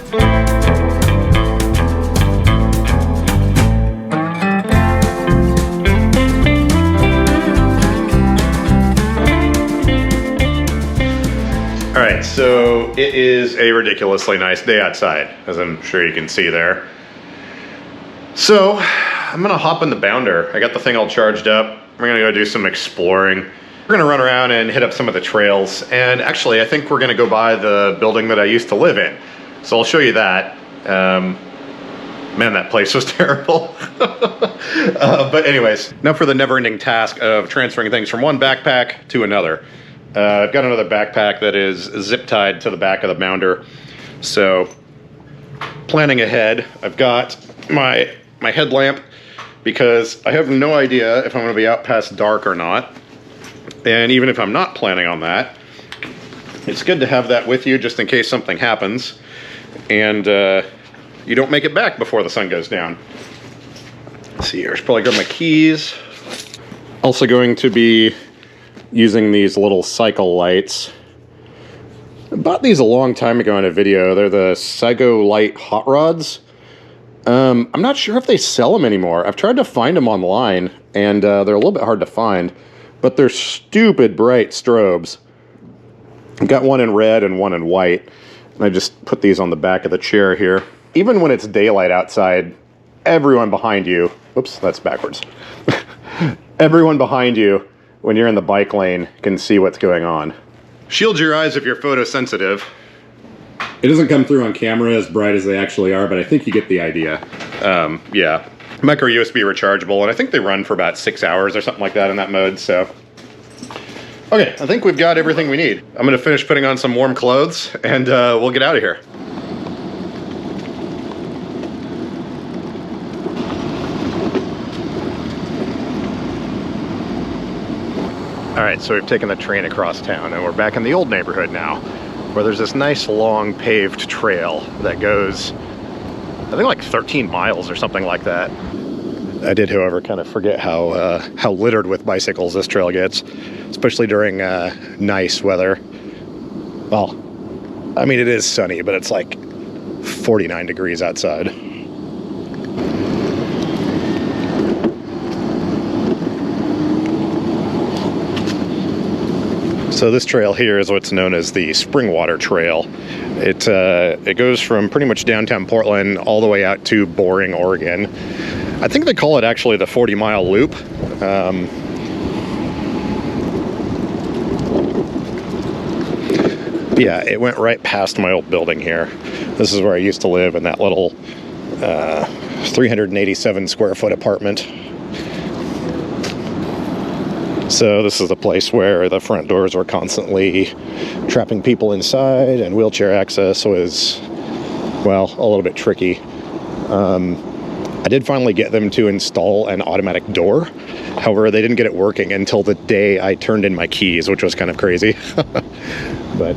Alright, so it is a ridiculously nice day outside, as I'm sure you can see there. So, I'm gonna hop in the Bounder. I got the thing all charged up. We're gonna go do some exploring. We're gonna run around and hit up some of the trails. And actually, I think we're gonna go by the building that I used to live in. So I'll show you that. Man, that place was terrible. But anyways, now for the never-ending task of transferring things from one backpack to another. I've got another backpack that is zip-tied to the back of the Bounder. So, planning ahead, I've got my headlamp because I have no idea if I'm going to be out past dark or not. And even if I'm not planning on that, it's good to have that with you just in case something happens and you don't make it back before the sun goes down. Let's see here, I should probably grab my keys. Also going to be using these little cycle lights. I bought these a long time ago in a video. They're the Sego Light hot rods. I'm not sure if they sell them anymore. I've tried to find them online and they're a little bit hard to find, but they're stupid bright strobes. I've got one in red and one in white, and I just put these on the back of the chair here. Even when it's daylight outside, everyone behind you, oops, that's backwards. Everyone behind you, when you're in the bike lane, can see what's going on. Shield your eyes if you're photosensitive. It doesn't come through on camera as bright as they actually are, but I think you get the idea. Yeah, micro USB rechargeable, and I think they run for about 6 hours or something like that in that mode, so. Okay, I think we've got everything we need. I'm gonna finish putting on some warm clothes, and we'll get out of here. All right, so we've taken the train across town and we're back in the old neighborhood now, where there's this nice long paved trail that goes, I think like 13 miles or something like that. I did, however, kind of forget how littered with bicycles this trail gets, especially during nice weather. Well, I mean, it is sunny, but it's like 49 degrees outside. So this trail here is what's known as the Springwater Trail. It goes from pretty much downtown Portland all the way out to Boring, Oregon. I think they call it actually the 40-mile loop. Yeah, it went right past my old building here. This is where I used to live in that little 387 square foot apartment. So this is the place where the front doors were constantly trapping people inside, and wheelchair access was, well, a little bit tricky. I did finally get them to install an automatic door. However, they didn't get it working until the day I turned in my keys, which was kind of crazy. But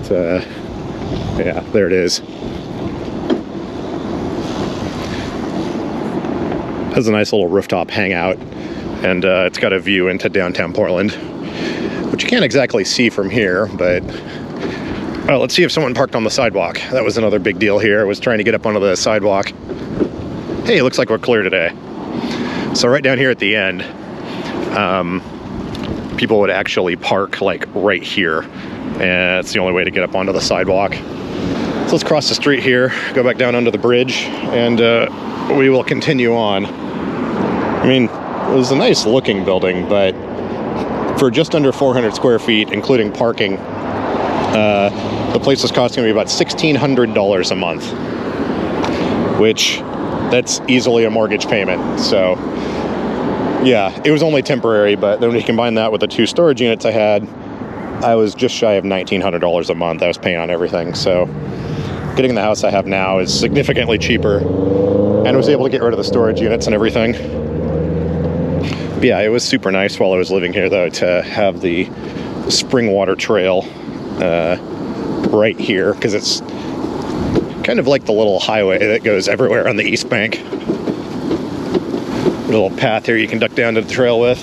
yeah, there it is. Has a nice little rooftop hangout. And it's got a view into downtown Portland, which you can't exactly see from here, but let's see if someone parked on the sidewalk. That was another big deal here, was trying to get up onto the sidewalk. Hey, it looks like we're clear today. So right down here at the end, people would actually park like right here, and it's the only way to get up onto the sidewalk. So let's cross the street here, go back down under the bridge, and we will continue on. I mean, it was a nice looking building, but for just under 400 square feet, including parking, the place was costing me about $1,600 a month, which that's easily a mortgage payment. So yeah, it was only temporary, but then when you combine that with the 2 storage units I had, I was just shy of $1,900 a month I was paying on everything. So getting the house I have now is significantly cheaper, and I was able to get rid of the storage units and everything. Yeah, it was super nice while I was living here, though, to have the Springwater Trail right here, because it's kind of like the little highway that goes everywhere on the East Bank. A little path here you can duck down to the trail with.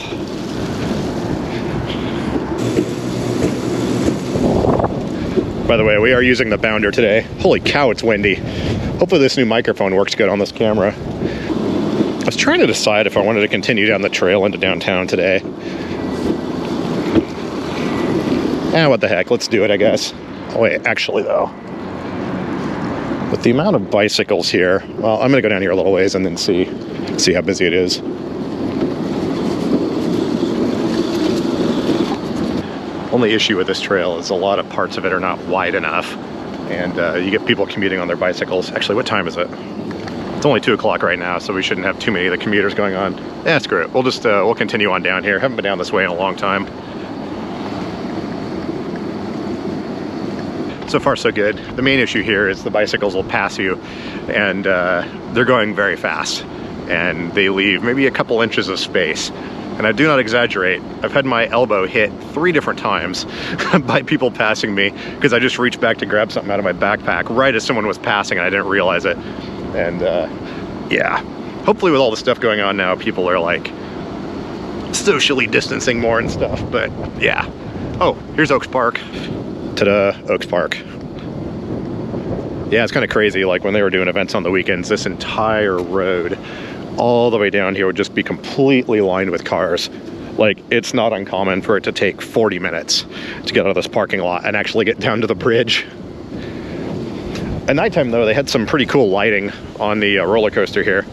By the way, we are using the Bounder today. Holy cow, it's windy. Hopefully this new microphone works good on this camera. I was trying to decide if I wanted to continue down the trail into downtown today. What the heck, let's do it, I guess. Oh wait, actually though, with the amount of bicycles here, well, I'm gonna go down here a little ways and then see how busy it is. Only issue with this trail is a lot of parts of it are not wide enough, and you get people commuting on their bicycles. Actually, what time is it? It's only 2 o'clock right now, so we shouldn't have too many of the commuters going on. Screw it. We'll just we'll continue on down here. Haven't been down this way in a long time. So far, so good. The main issue here is the bicycles will pass you, and they're going very fast, and they leave maybe a couple inches of space. And I do not exaggerate. I've had my elbow hit 3 different times by people passing me because I just reached back to grab something out of my backpack right as someone was passing and I didn't realize it. And yeah, hopefully with all the stuff going on now, people are like socially distancing more and stuff, but yeah. Oh, here's Oaks Park. Ta-da, Oaks Park. Yeah, it's kind of crazy. Like when they were doing events on the weekends, this entire road all the way down here would just be completely lined with cars. Like, it's not uncommon for it to take 40 minutes to get out of this parking lot and actually get down to the bridge. At nighttime though, they had some pretty cool lighting on the roller coaster here.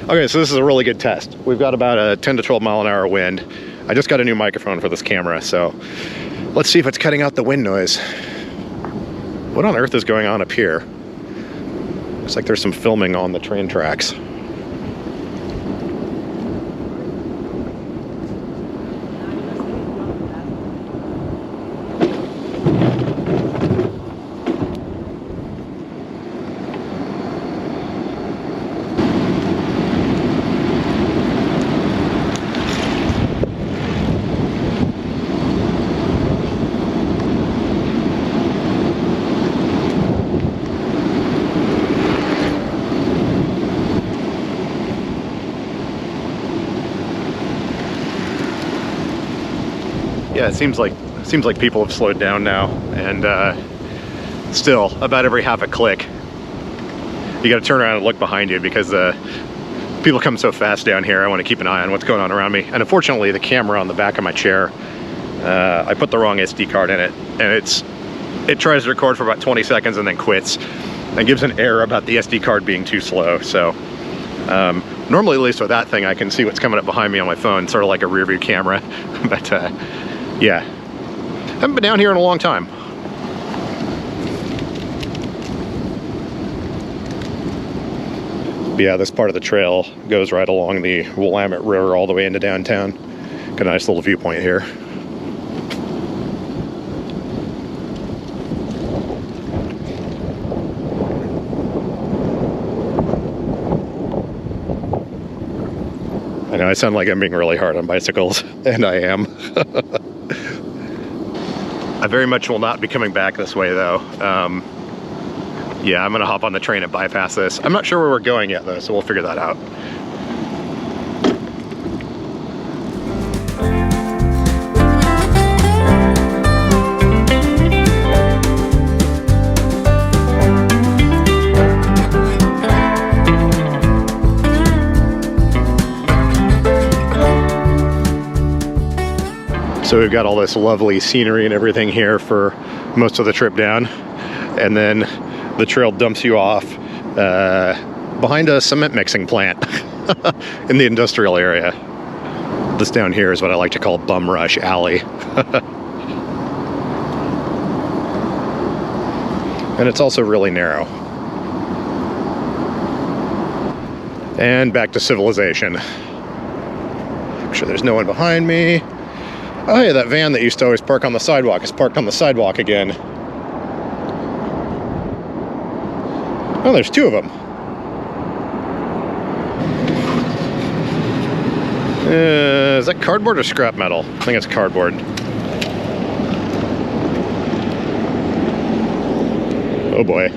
Okay, so this is a really good test. We've got about a 10 to 12 mile an hour wind. I just got a new microphone for this camera, so let's see if it's cutting out the wind noise. What on earth is going on up here? Looks like there's some filming on the train tracks. Yeah, it seems like people have slowed down now, and still about every half a click you got to turn around and look behind you because people come so fast down here. I want to keep an eye on what's going on around me, and unfortunately the camera on the back of my chair, I put the wrong SD card in it, and it tries to record for about 20 seconds and then quits and gives an error about the SD card being too slow. So normally, at least with that thing, I can see what's coming up behind me on my phone, sort of like a rear view camera. But yeah, haven't been down here in a long time. But yeah, this part of the trail goes right along the Willamette River all the way into downtown. Got a nice little viewpoint here. I know I sound like I'm being really hard on bicycles, and I am. I very much will not be coming back this way though. Yeah, I'm gonna hop on the train and bypass this. I'm not sure where we're going yet though, so we'll figure that out. So we've got all this lovely scenery and everything here for most of the trip down. And then the trail dumps you off behind a cement mixing plant in the industrial area. This down here is what I like to call Bum Rush Alley. And it's also really narrow. And back to civilization. Make sure there's no one behind me. Oh, hey, that van that used to always park on the sidewalk is parked on the sidewalk again. Oh, there's 2 of them. Is that cardboard or scrap metal? I think it's cardboard. Oh boy.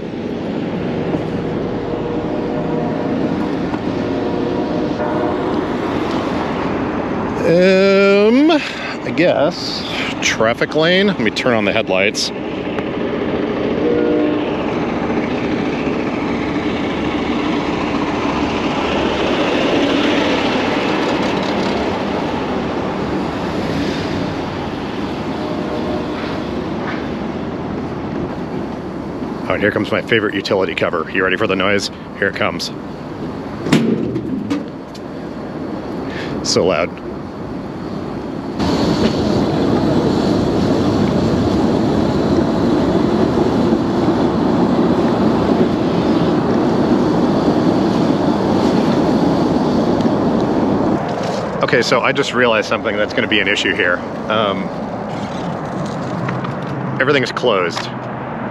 I guess traffic lane. Let me turn on the headlights. Oh, and here comes my favorite utility cover. You ready for the noise? Here it comes. So loud. Okay, so I just realized something that's going to be an issue here. Everything is closed.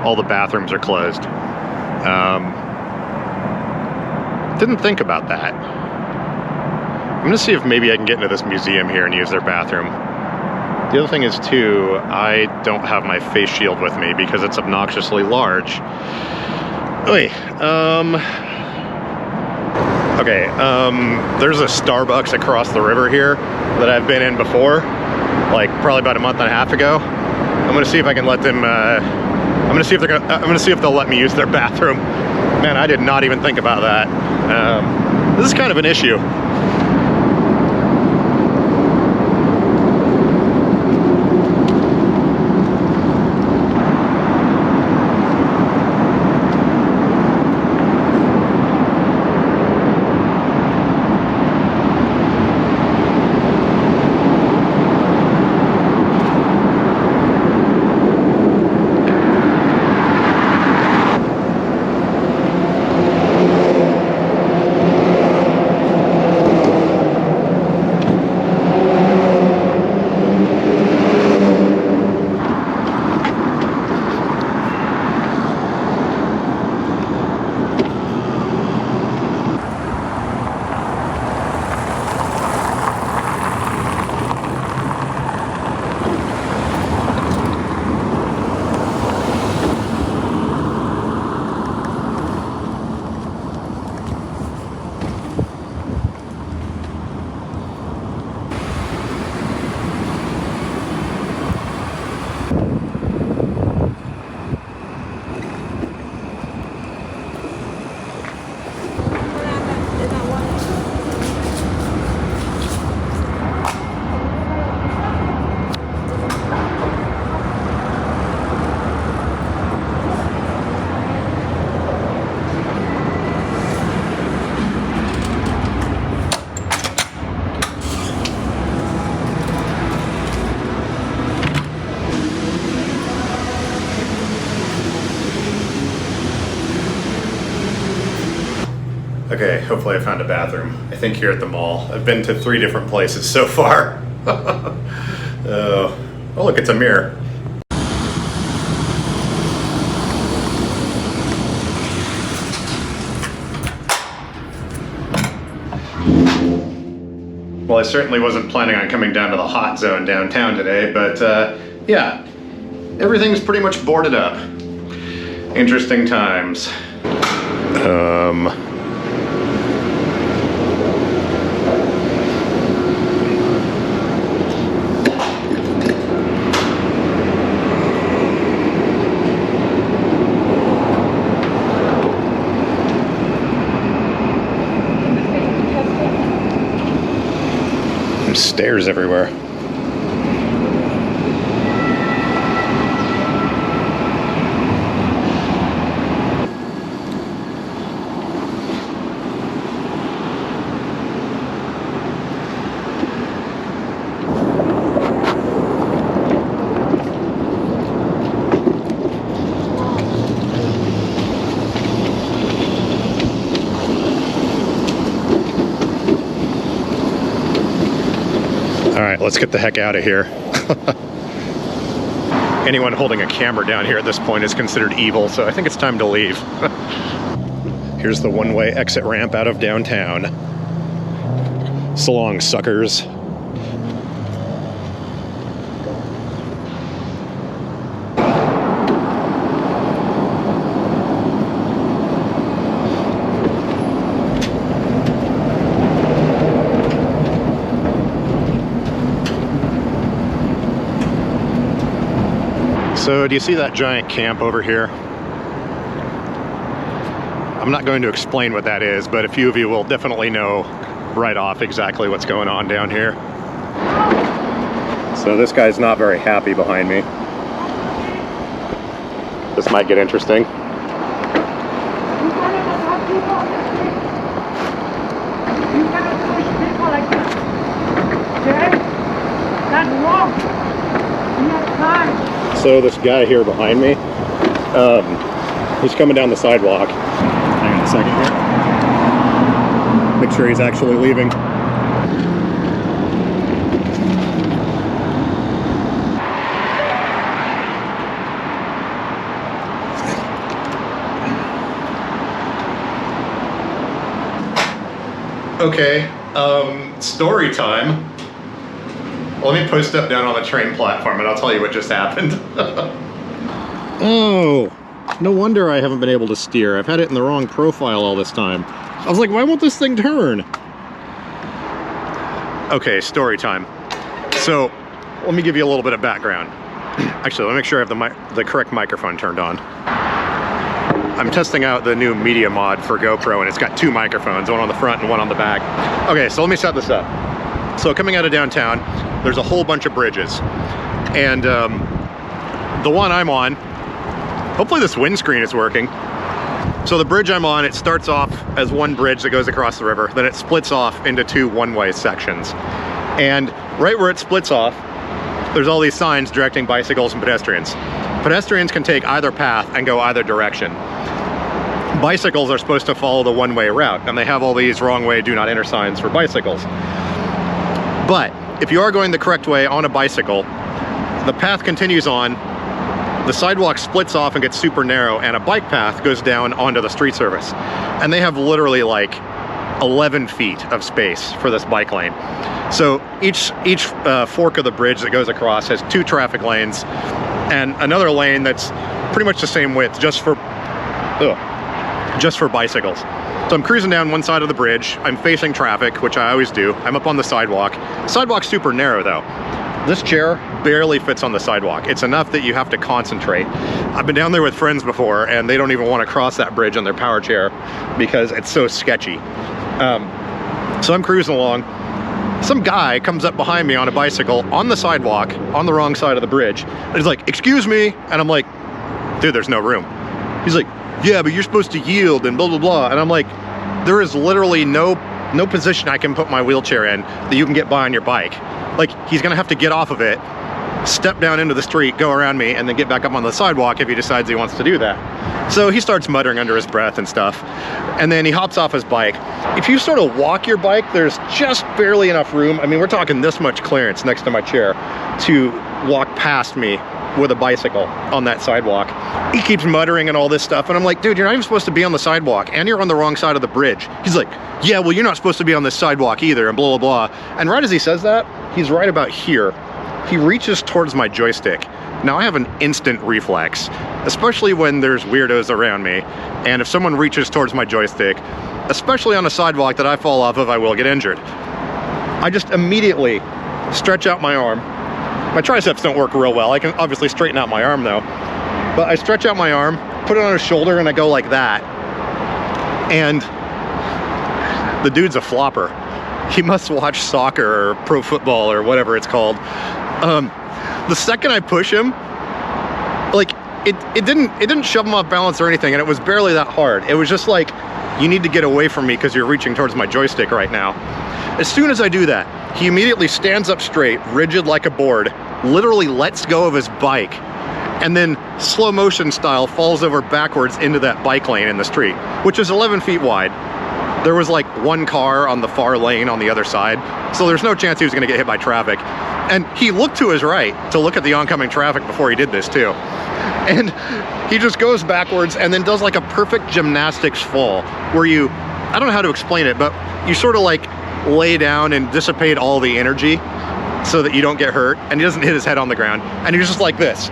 All the bathrooms are closed. Didn't think about that. I'm going to see if maybe I can get into this museum here and use their bathroom. The other thing is, too, I don't have my face shield with me because it's obnoxiously large. Oy, okay, there's a Starbucks across the river here that I've been in before, like probably about a month and a half ago. I'm gonna see if I can let them. I'm gonna see if they'll let me use their bathroom. Man, I did not even think about that. This is kind of an issue. Okay, hopefully I found a bathroom. I think here at the mall. I've been to 3 different places so far. Oh, look, it's a mirror. Well, I certainly wasn't planning on coming down to the hot zone downtown today, but yeah, everything's pretty much boarded up. Interesting times. There's stairs everywhere. All right, let's get the heck out of here. Anyone holding a camera down here at this point is considered evil, so I think it's time to leave. Here's the one-way exit ramp out of downtown. So long, suckers. So do you see that giant camp over here? I'm not going to explain what that is, but a few of you will definitely know right off exactly what's going on down here. So this guy's not very happy behind me. This might get interesting. people. You cannot push people like this. Okay? That's wrong. You have time. So this guy here behind me, he's coming down the sidewalk. Hang on a second here. Make sure he's actually leaving. Okay, story time. Let me post up down on the train platform and I'll tell you what just happened. Oh, no wonder I haven't been able to steer. I've had it in the wrong profile all this time. I was like, why won't this thing turn? Okay, story time. So, let me give you a little bit of background. Actually, let me make sure I have the correct microphone turned on. I'm testing out the new media mod for GoPro and it's got two microphones, one on the front and one on the back. Okay, so let me set this up. So coming out of downtown, there's a whole bunch of bridges. And the one I'm on, hopefully this windscreen is working. So the bridge I'm on, it starts off as one bridge that goes across the river, then it splits off into two one-way sections. And right where it splits off, there's all these signs directing bicycles and pedestrians. Pedestrians can take either path and go either direction. Bicycles are supposed to follow the one-way route, and they have all these wrong way, do not enter signs for bicycles. But if you are going the correct way on a bicycle, the path continues on, the sidewalk splits off and gets super narrow, and a bike path goes down onto the street surface. And they have literally like 11 feet of space for this bike lane. So each fork of the bridge that goes across has two traffic lanes and another lane that's pretty much the same width just for bicycles. So I'm cruising down one side of the bridge. I'm facing traffic, which I always do. I'm up on the sidewalk. Sidewalk's super narrow though. This chair barely fits on the sidewalk. It's enough that you have to concentrate. I've been down there with friends before and they don't even want to cross that bridge on their power chair because it's so sketchy. So I'm cruising along. Some guy comes up behind me on a bicycle on the sidewalk on the wrong side of the bridge. And he's like, "Excuse me." And I'm like, "Dude, there's no room." He's like, "Yeah, but you're supposed to yield and blah, blah, blah." And I'm like, there is literally no position I can put my wheelchair in that you can get by on your bike. Like, he's gonna have to get off of it, step down into the street, go around me, and then get back up on the sidewalk if he decides he wants to do that. So he starts muttering under his breath and stuff, and then he hops off his bike. If you sort of walk your bike, there's just barely enough room. I mean, we're talking this much clearance next to my chair to walk past me with a bicycle on that sidewalk. He keeps muttering and all this stuff, and I'm like, "Dude, you're not even supposed to be on the sidewalk, and you're on the wrong side of the bridge." He's like, "Yeah, well, you're not supposed to be on this sidewalk either," and blah, blah, blah. And right as he says that, he's right about here. He reaches towards my joystick. Now, I have an instant reflex, especially when there's weirdos around me, and if someone reaches towards my joystick, especially on a sidewalk that I fall off of, I will get injured. I just immediately stretch out my arm. My triceps don't work real well. I can obviously straighten out my arm though. But I stretch out my arm, put it on his shoulder, and I go like that. And the dude's a flopper. He must watch soccer or pro football or whatever it's called. The second I push him, like it didn't shove him off balance or anything, and it was barely that hard. It was just like, you need to get away from me because you're reaching towards my joystick right now. As soon as I do that, he immediately stands up straight, rigid like a board, literally lets go of his bike, and then slow motion style falls over backwards into that bike lane in the street, which is 11 feet wide. There was like one car on the far lane on the other side, so there's no chance he was gonna get hit by traffic. And he looked to his right to look at the oncoming traffic before he did this too. And he just goes backwards and then does like a perfect gymnastics fall where you, I don't know how to explain it, but you sort of like lay down and dissipate all the energy so that you don't get hurt, and he doesn't hit his head on the ground. And he's just like this.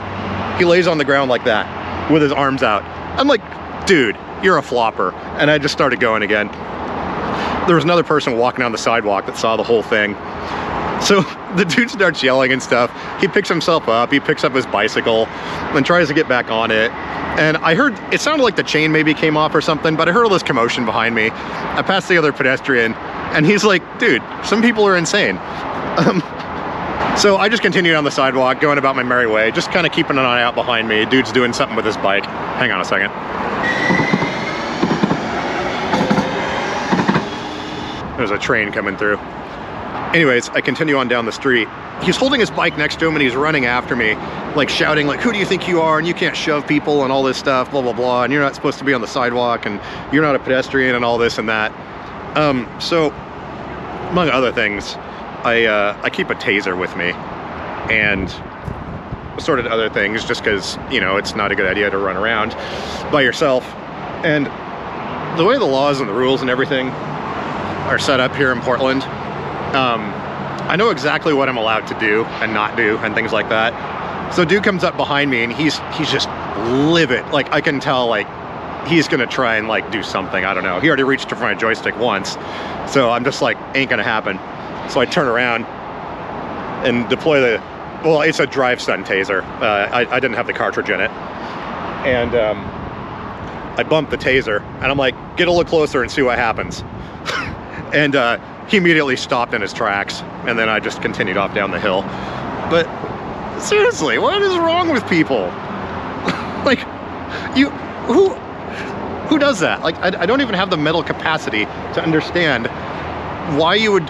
He lays on the ground like that with his arms out. I'm like, "Dude, you're a flopper." And I just started going again. There was another person walking down the sidewalk that saw the whole thing. So the dude starts yelling and stuff. He picks himself up, he picks up his bicycle and tries to get back on it. And I heard, it sounded like the chain maybe came off or something, but I heard all this commotion behind me. I passed the other pedestrian and he's like, "Dude, some people are insane." So I just continued on the sidewalk, going about my merry way, just kind of keeping an eye out behind me. Dude's doing something with his bike. Hang on a second. there's a train coming through. Anyways, I continue on down the street. He's holding his bike next to him and he's running after me, like shouting like, who do you think you are? And you can't shove people and all this stuff, blah, blah, blah. And you're not supposed to be on the sidewalk and you're not a pedestrian and all this and that. So among other things, I keep a taser with me and assorted other things just because, you know, it's not a good idea to run around by yourself. And the way the laws and the rules and everything are set up here in Portland, I know exactly what I'm allowed to do and not do and things like that. So dude comes up behind me and he's just livid. Like I can tell like he's gonna try and like do something, I don't know. He already reached for my joystick once. So I'm just like, ain't gonna happen. So I turn around and deploy the, well, it's a drive stun taser. I didn't have the cartridge in it. And I bumped the taser and I'm like, get a little closer and see what happens. And he immediately stopped in his tracks and then I just continued off down the hill. But seriously, what is wrong with people? Like, who does that? Like, I don't even have the mental capacity to understand why you would,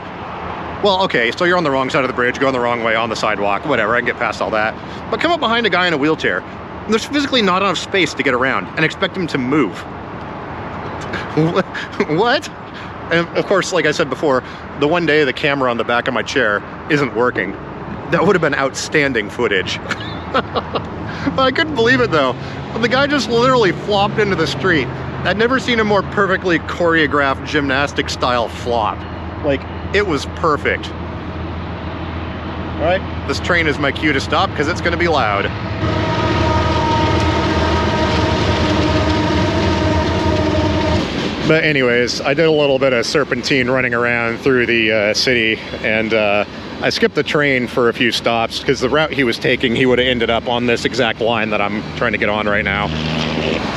well, okay, so you're on the wrong side of the bridge, going the wrong way on the sidewalk, whatever, I can get past all that. But come up behind a guy in a wheelchair, and there's physically not enough space to get around, and expect him to move. What? And of course, like I said before, the one day the camera on the back of my chair isn't working, that would have been outstanding footage. But I couldn't believe it though. The guy just literally flopped into the street. I'd never seen a more perfectly choreographed gymnastic style flop. Like, it was perfect. All right, this train is my cue to stop because it's gonna be loud. But anyways, I did a little bit of serpentine running around through the city, and I skipped the train for a few stops because the route he was taking, he would have ended up on this exact line that I'm trying to get on right now.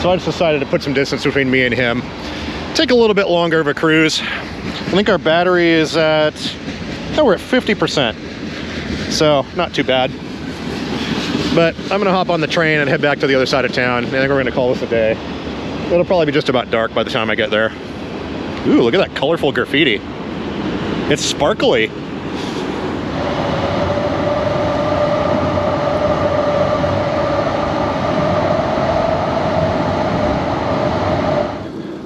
So I just decided to put some distance between me and him. Take a little bit longer of a cruise. I think our battery is at, oh, we're at 50%. So not too bad. But I'm gonna hop on the train and head back to the other side of town. I think we're gonna call this a day. It'll probably be just about dark by the time I get there. Ooh, look at that colorful graffiti. It's sparkly.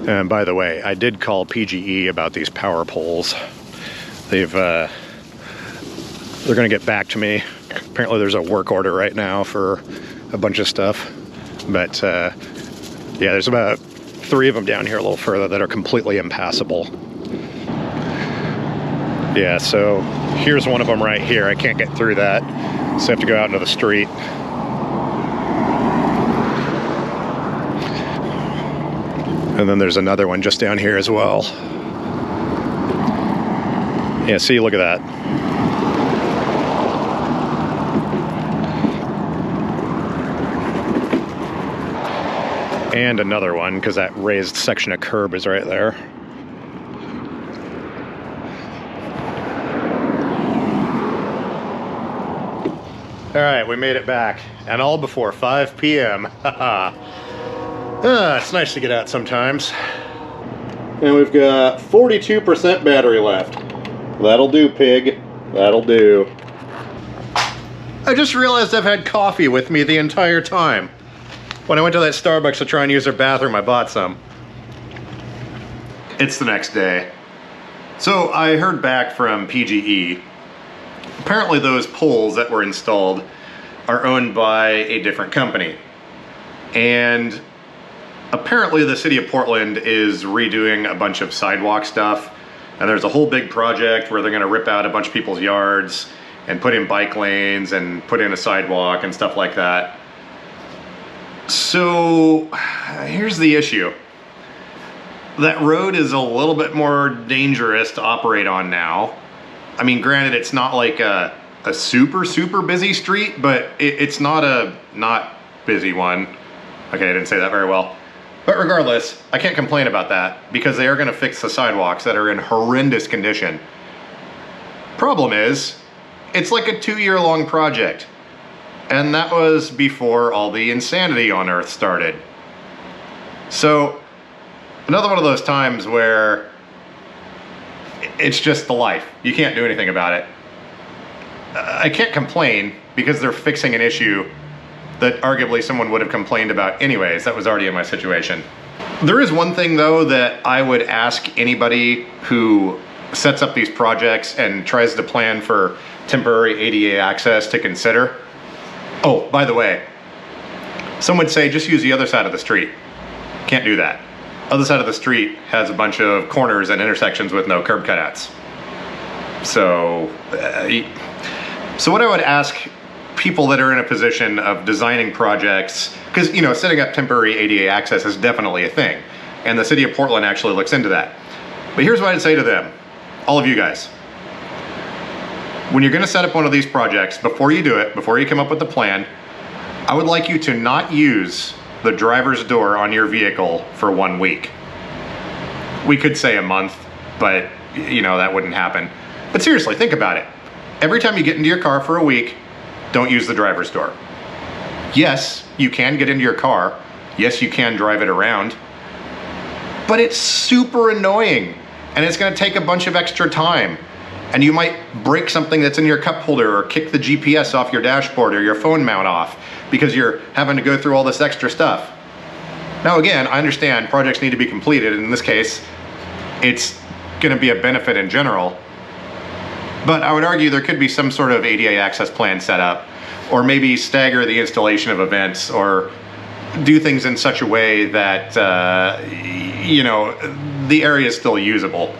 And by the way, I did call PGE about these power poles. They're gonna get back to me. Apparently there's a work order right now for a bunch of stuff. But yeah, there's about 3 of them down here a little further that are completely impassable. Yeah, so here's one of them right here. I can't get through that, so I have to go out into the street. And then there's another one just down here as well. Yeah, see, look at that. And another one, because that raised section of curb is right there. All right, we made it back, and all before 5 p.m. It's nice to get out sometimes. And we've got 42% battery left. That'll do, pig. That'll do. I just realized I've had coffee with me the entire time. When I went to that Starbucks to try and use their bathroom, I bought some. It's the next day. So I heard back from PGE. Apparently those poles that were installed are owned by a different company. And apparently the city of Portland is redoing a bunch of sidewalk stuff. And there's a whole big project where they're gonna rip out a bunch of people's yards and put in bike lanes and put in a sidewalk and stuff like that. So here's the issue. That road is a little bit more dangerous to operate on now. I mean, granted, it's not like a super busy street, but it's not a not busy one. Okay, I didn't say that very well. But regardless, I can't complain about that because they are gonna fix the sidewalks that are in horrendous condition. Problem is, it's like a 2-year-long project. And that was before all the insanity on Earth started. So, another one of those times where it's just the life. You can't do anything about it. I can't complain because they're fixing an issue that arguably someone would have complained about anyways. That was already in my situation. There is one thing though that I would ask anybody who sets up these projects and tries to plan for temporary ADA access to consider. Oh, by the way, some would say just use the other side of the street. Can't do that. Other side of the street has a bunch of corners and intersections with no curb cutouts. So what I would ask people that are in a position of designing projects, because you know, setting up temporary ADA access is definitely a thing, and the city of Portland actually looks into that. But here's what I'd say to them, all of you guys. When you're gonna set up one of these projects, before you do it, before you come up with the plan, I would like you to not use the driver's door on your vehicle for 1 week. We could say a month, but you know, that wouldn't happen. But seriously, think about it. Every time you get into your car for a week, don't use the driver's door. Yes, you can get into your car. Yes, you can drive it around. But it's super annoying, and it's gonna take a bunch of extra time. And you might break something that's in your cup holder or kick the GPS off your dashboard or your phone mount off because you're having to go through all this extra stuff. Now again, I understand projects need to be completed. In this case, it's gonna be a benefit in general. But I would argue there could be some sort of ADA access plan set up, or maybe stagger the installation of events, or do things in such a way that, you know, the area is still usable.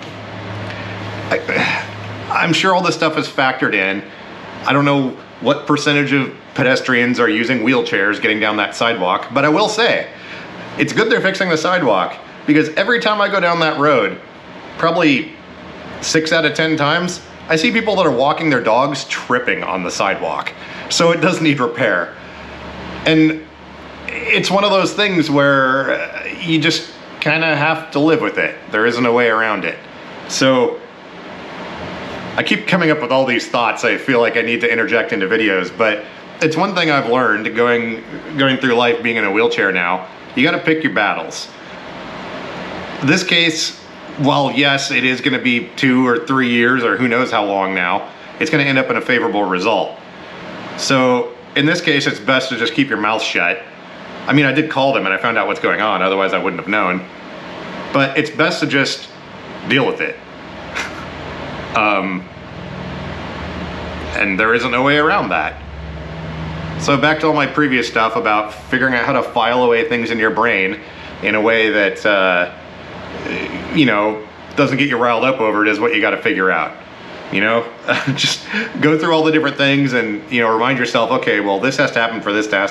I'm sure all this stuff is factored in. I don't know what percentage of pedestrians are using wheelchairs getting down that sidewalk, but I will say, it's good they're fixing the sidewalk, because every time I go down that road, probably 6 out of 10 times, I see people that are walking their dogs tripping on the sidewalk. So it does need repair. And it's one of those things where you just kind of have to live with it. There isn't a way around it. So I keep coming up with all these thoughts I feel like I need to interject into videos, but it's one thing I've learned going through life being in a wheelchair now. You gotta pick your battles. This case, while yes, it is gonna be 2 or 3 years or who knows how long now, it's gonna end up in a favorable result. So in this case, it's best to just keep your mouth shut. I mean, I did call them and I found out what's going on, otherwise I wouldn't have known. But it's best to just deal with it. And there isn't a way around that. So back to all my previous stuff about figuring out how to file away things in your brain in a way that, you know, doesn't get you riled up over it is what you got to figure out. You know, just go through all the different things and, you know, remind yourself, okay, well, this has to happen for this to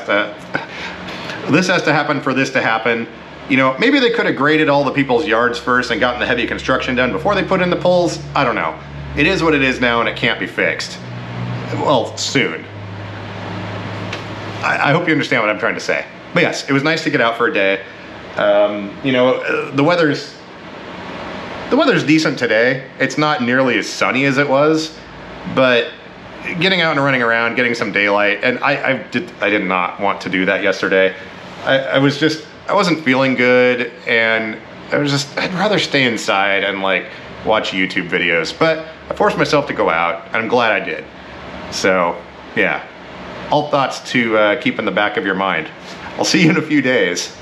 happen for this to happen. You know, maybe they could have graded all the people's yards first and gotten the heavy construction done before they put in the poles. I don't know. It is what it is now and it can't be fixed. Well, soon. I hope you understand what I'm trying to say. But yes, it was nice to get out for a day. You know, the weather's decent today. It's not nearly as sunny as it was, but getting out and running around, getting some daylight, and I did not want to do that yesterday. I wasn't feeling good, and I'd rather stay inside and like watch YouTube videos, but I forced myself to go out, and I'm glad I did. So yeah, all thoughts to keep in the back of your mind. I'll see you in a few days.